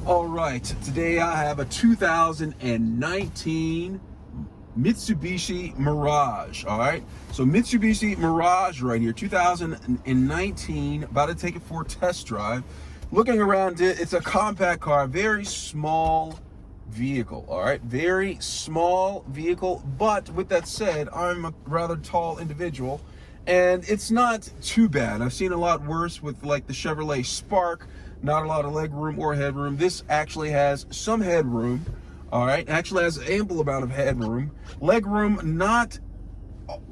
All right, today I have a 2019 Mitsubishi Mirage. All right, so Mitsubishi Mirage right here, 2019, about to take it for a test drive. Looking around it, it's a compact car, very small vehicle. All right, very small vehicle, but with that said, I'm a rather tall individual and it's not too bad. I've seen a lot worse with like the Chevrolet Spark. Not a lot of leg room or headroom. This actually has some headroom. All right, actually has ample amount of headroom. Leg room, not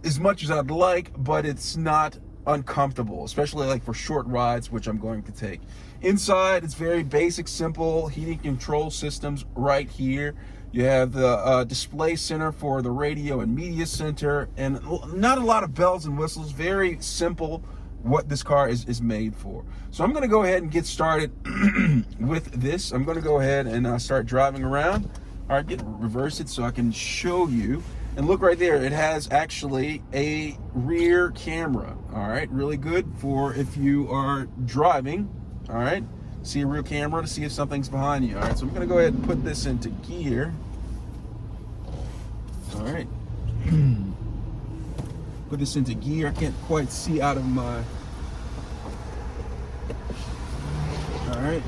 as much as I'd like, but it's not uncomfortable, especially like for short rides, which I'm going to take. Inside, it's very basic, simple heating control systems right here. You have the display center for the radio and media center, and not a lot of bells and whistles. Very simple what this car is made for. So I'm going to go ahead and get started with this. I'm going to go ahead and start driving around. All right, reverse it so I can show you. And look right there, it has actually a rear camera. All right, really good for if you are driving. All right, see a rear camera to see if something's behind you. All right, so I'm going to go ahead and put this into gear. All right. Put this into gear. I can't quite see out of my... All right.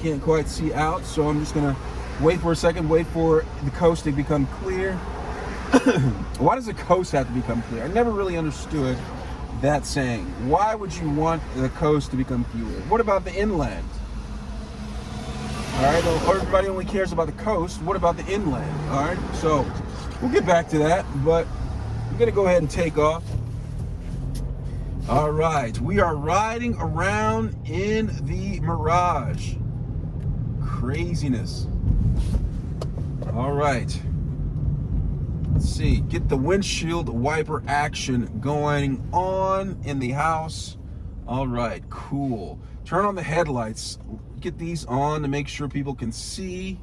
Can't quite see out, so I'm just gonna wait for a second, wait for the coast to become clear. Why does the coast have to become clear? I never really understood that saying. Why would you want the coast to become clear? What about the inland? All right, well, everybody only cares about the coast. What about the inland? All right, so we'll get back to that, but I'm gonna go ahead and take off. All right, we are riding around in the Mirage. Craziness. All right, let's see, get the windshield wiper action going on in the house. All right, cool. Turn on the headlights. Get these on to make sure people can see.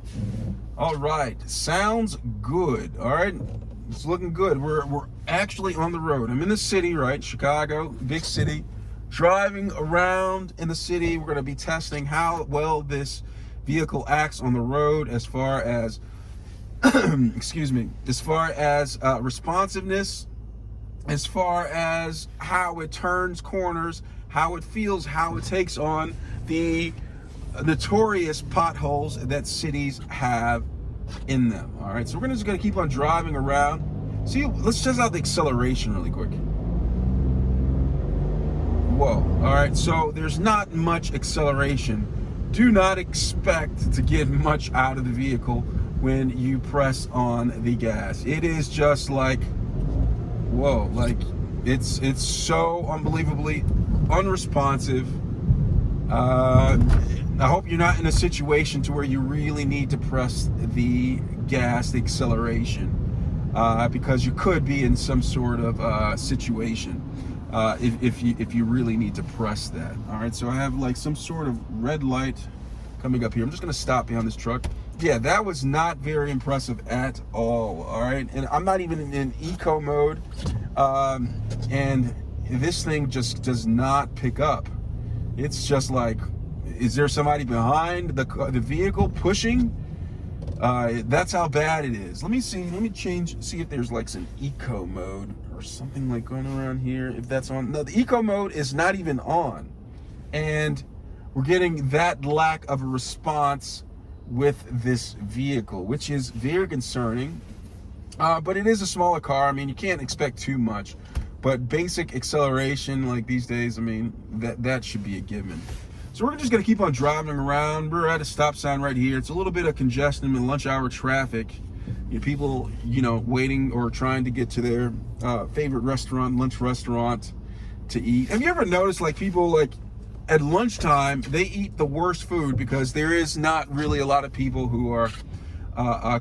All right, sounds good. All right, it's looking good. We're actually on the road. I'm in the city, right? Chicago, big city. Driving around in the city. We're gonna be testing how well this vehicle acts on the road as far as, excuse me, as far as responsiveness, as far as how it turns corners, how it feels, how it takes on the notorious potholes that cities have in them. All right, so we're just gonna keep on driving around. See, let's test out the acceleration really quick. Whoa, all right, so there's not much acceleration. Do not expect to get much out of the vehicle when you press on the gas. It is just like, whoa, like it's so unbelievably unresponsive. I hope you're not in a situation to where you really need to press the gas, the acceleration, because you could be in some sort of situation if you really need to press that. All right, so I have like some sort of red light coming up here. I'm just gonna stop behind this truck. Yeah, that was not very impressive at all. All right, and I'm not even in eco mode, and this thing just does not pick up. It's just like, is there somebody behind the vehicle pushing? That's how bad it is. Let me see if there's like some eco mode or something like going around here. If that's on, no, the eco mode is not even on. And we're getting that lack of a response with this vehicle, which is very concerning. But it is a smaller car. I mean, you can't expect too much. But basic acceleration, like these days, I mean, that should be a given. So we're just gonna keep on driving around. We're at a stop sign right here. It's a little bit of congestion in lunch hour traffic. You know, people, waiting or trying to get to their favorite restaurant, lunch restaurant to eat. Have you ever noticed like people like at lunchtime, they eat the worst food because there is not really a lot of people who are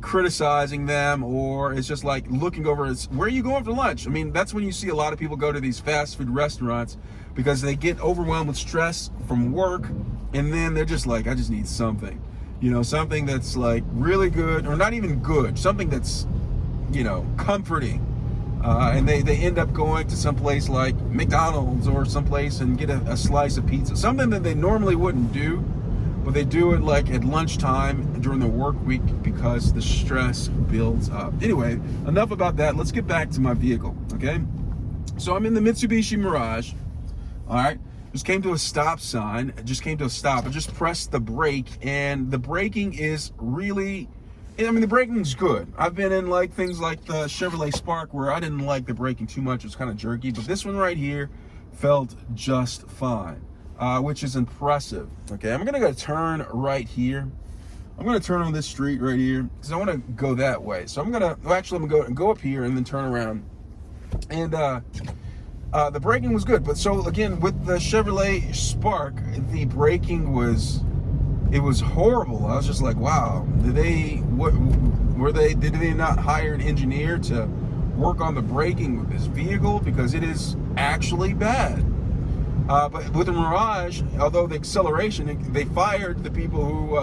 criticizing them, or it's just like looking over, where are you going for lunch? I mean, that's when you see a lot of people go to these fast food restaurants because they get overwhelmed with stress from work, and then they're just like, I just need something, something that's like really good, or not even good, something that's, comforting, And they end up going to some place like McDonald's or someplace and get a slice of pizza, something that they normally wouldn't do, but they do it like at lunchtime during the work week because the stress builds up. Anyway, enough about that. Let's get back to my vehicle, okay? So I'm in the Mitsubishi Mirage, all right? Just came to a stop sign, just came to a stop. I just pressed the brake, and the braking is really, I mean, the braking's good. I've been in like things like the Chevrolet Spark where I didn't like the braking too much. It was kind of jerky, but this one right here felt just fine, which is impressive. Okay, I'm gonna go turn right here. I'm gonna turn on this street right here because I want to go that way. So I'm gonna, well, actually, I'm gonna go up here and then turn around. And the braking was good, but so again with the Chevrolet Spark, the braking was, it was horrible. I was just like, wow, did they not hire an engineer to work on the braking with this vehicle, because it is actually bad. But with the Mirage, although the acceleration, they fired the people who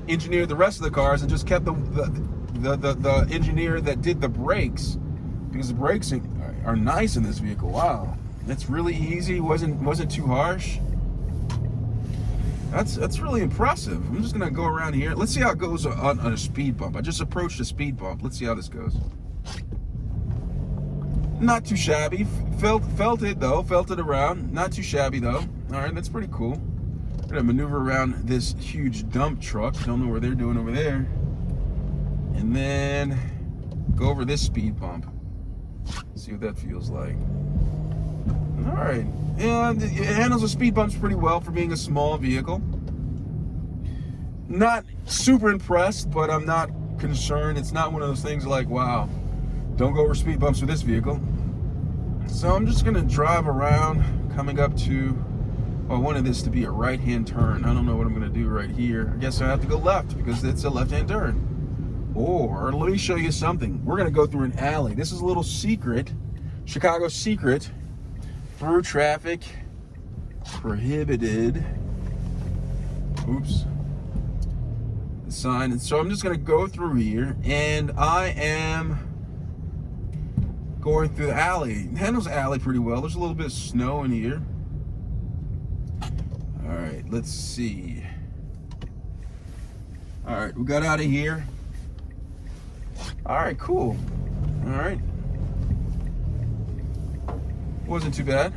engineered the rest of the cars and just kept the engineer that did the brakes, because the brakes are nice in this vehicle. Wow, that's really easy. Wasn't too harsh. That's really impressive. I'm just gonna go around here. Let's see how it goes on a speed bump. I just approached a speed bump. Let's see how this goes. Not too shabby. Felt it though. Felt it around. Not too shabby though. All right, that's pretty cool. I'm gonna maneuver around this huge dump truck. Don't know what they're doing over there. And then go over this speed bump. See what that feels like. All right, and it handles the speed bumps pretty well for being a small vehicle. Not super impressed, but I'm not concerned. It's not one of those things like, wow, don't go over speed bumps with this vehicle. So I'm just gonna drive around, coming up to, well, I wanted this to be a right-hand turn. I don't know what I'm gonna do right here. I guess I have to go left because it's a left-hand turn. Or let me show you something. We're gonna go through an alley. This is a little secret, Chicago secret. Through traffic, prohibited. Oops. The sign. And so I'm just gonna go through here, and I am going through the alley. It handles the alley pretty well. There's a little bit of snow in here. All right, let's see. All right, we got out of here. All right, cool. All right. Wasn't too bad.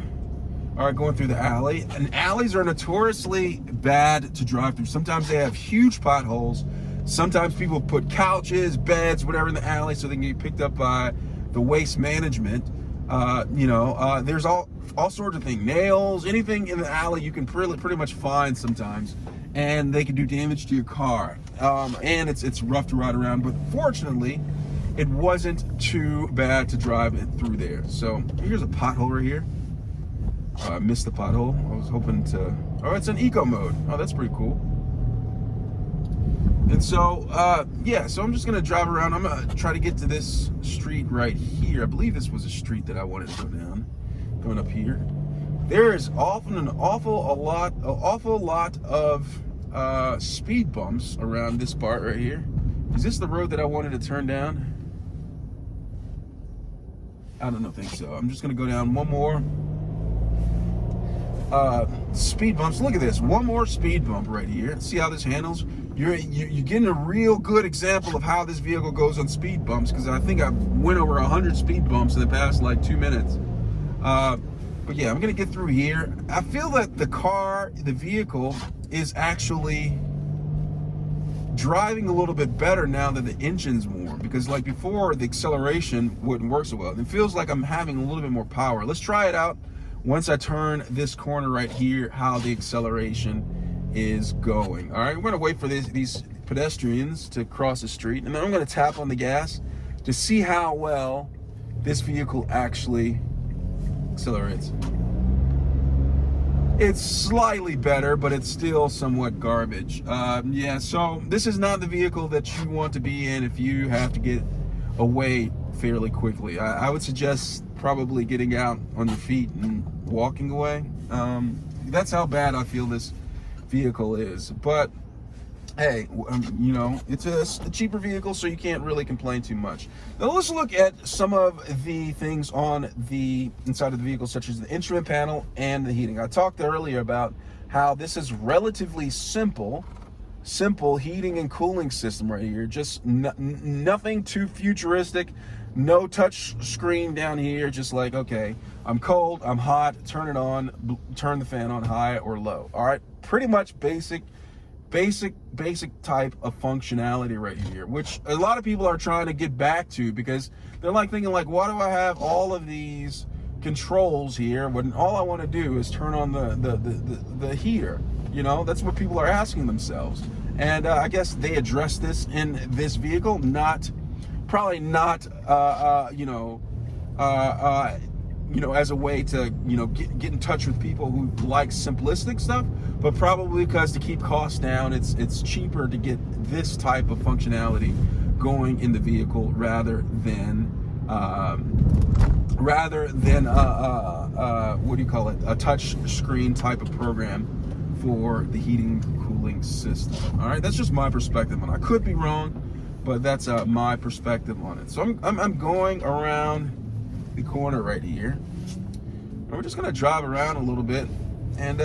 All right, going through the alley. And alleys are notoriously bad to drive through. Sometimes they have huge potholes. Sometimes people put couches, beds, whatever in the alley so they can get picked up by the waste management. There's all sorts of things. Nails, anything in the alley you can pretty much find sometimes. And they can do damage to your car. And it's rough to ride around. But fortunately, it wasn't too bad to drive it through there. So here's a pothole right here. I missed the pothole. I was hoping to, oh, it's an eco mode. Oh, that's pretty cool. And so, yeah, so I'm just gonna drive around. I'm gonna try to get to this street right here. I believe this was a street that I wanted to go down. Going up here. There is often an awful lot of speed bumps around this part right here. Is this the road that I wanted to turn down? I don't think so. I'm just gonna go down one more. Speed bumps. Look at this. One more speed bump right here. See how this handles? You're getting a real good example of how this vehicle goes on speed bumps, because I think I went over 100 speed bumps in the past like 2 minutes. But yeah, I'm gonna get through here. I feel that the vehicle is actually driving a little bit better now that the engine's warm, because like before the acceleration wouldn't work so well. It feels like I'm having a little bit more power. Let's try it out once I turn this corner right here, how the acceleration is going. All right, we're gonna wait for these pedestrians to cross the street, and then I'm gonna tap on the gas to see how well this vehicle actually accelerates. It's slightly better, but it's still somewhat garbage. Yeah, so this is not the vehicle that you want to be in if you have to get away fairly quickly. I would suggest probably getting out on your feet and walking away. That's how bad I feel this vehicle is. But hey, you know, it's a cheaper vehicle, so you can't really complain too much. Now let's look at some of the things on the inside of the vehicle, such as the instrument panel and the heating. I talked earlier about how this is relatively simple heating and cooling system right here. Just nothing too futuristic. No touch screen down here. Just like, okay, I'm cold, I'm hot, turn it on, turn the fan on high or low. All right, pretty much basic type of functionality right here, which a lot of people are trying to get back to, because they're like thinking like, why do I have all of these controls here when all I want to do is turn on the heater? You know, that's what people are asking themselves. And I guess they address this in this vehicle, probably not as a way to, get in touch with people who like simplistic stuff, but probably because to keep costs down, it's cheaper to get this type of functionality going in the vehicle rather than a touch screen type of program for the heating cooling system. All right, that's just my perspective on it. I could be wrong, but that's my perspective on it. So I'm going around the corner right here, and we're just gonna drive around a little bit. And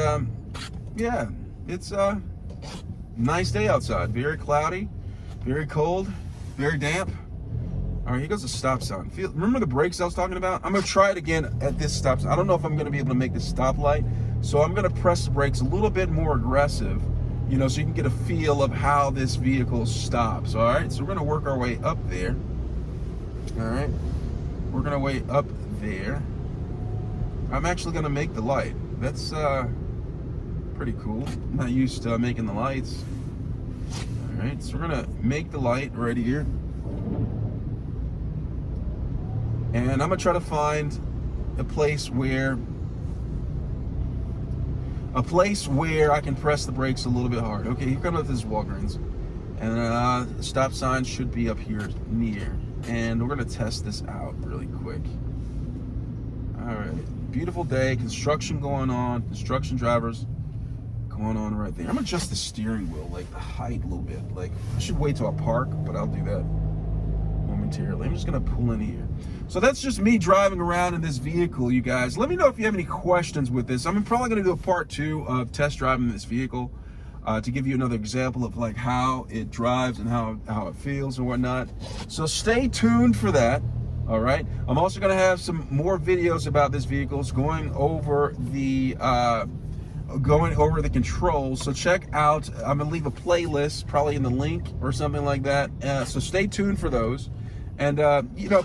yeah, it's a nice day outside. Very cloudy, very cold, very damp. All right, here goes the stop sign. Remember the brakes I was talking about? I'm gonna try it again at this stop sign. I don't know if I'm gonna be able to make the stoplight, so I'm gonna press the brakes a little bit more aggressive, so you can get a feel of how this vehicle stops. All right, so we're gonna work our way up there. All right, we're gonna way up there. I'm actually gonna make the light. That's pretty cool. I'm not used to making the lights. All right, so we're gonna make the light right here. And I'm gonna try to find a place where I can press the brakes a little bit hard. Okay, here comes this Walgreens, and the stop sign should be up here near. And we're gonna test this out really quick. All right, beautiful day, construction going on, construction drivers going on right there. I'm gonna adjust the steering wheel, like the height a little bit. Like, I should wait till I park, but I'll do that momentarily. I'm just gonna pull in here. So that's just me driving around in this vehicle, you guys. Let me know if you have any questions with this. I'm probably gonna do a part 2 of test driving this vehicle to give you another example of like how it drives and how it feels and whatnot. So stay tuned for that. All right. I'm also gonna have some more videos about this vehicle, going over the controls. So check out. I'm gonna leave a playlist probably in the link or something like that. So stay tuned for those. And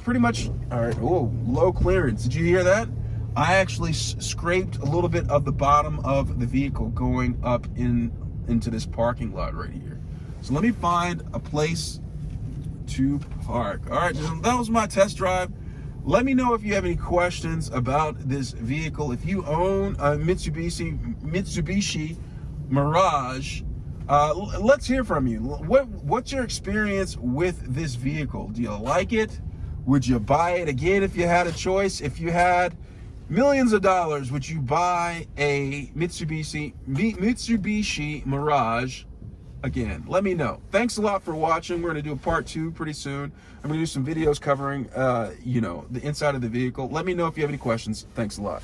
pretty much, all right, oh, low clearance. Did you hear that? I actually scraped a little bit of the bottom of the vehicle going up into this parking lot right here. So let me find a place to park. All right, that was my test drive. Let me know if you have any questions about this vehicle. If you own a Mitsubishi Mirage, let's hear from you. What's your experience with this vehicle? Do you like it? Would you buy it again if you had a choice? If you had millions of dollars, would you buy a Mitsubishi Mirage again? Let me know. Thanks a lot for watching. We're going to do a part 2 pretty soon. I'm going to do some videos covering, the inside of the vehicle. Let me know if you have any questions. Thanks a lot.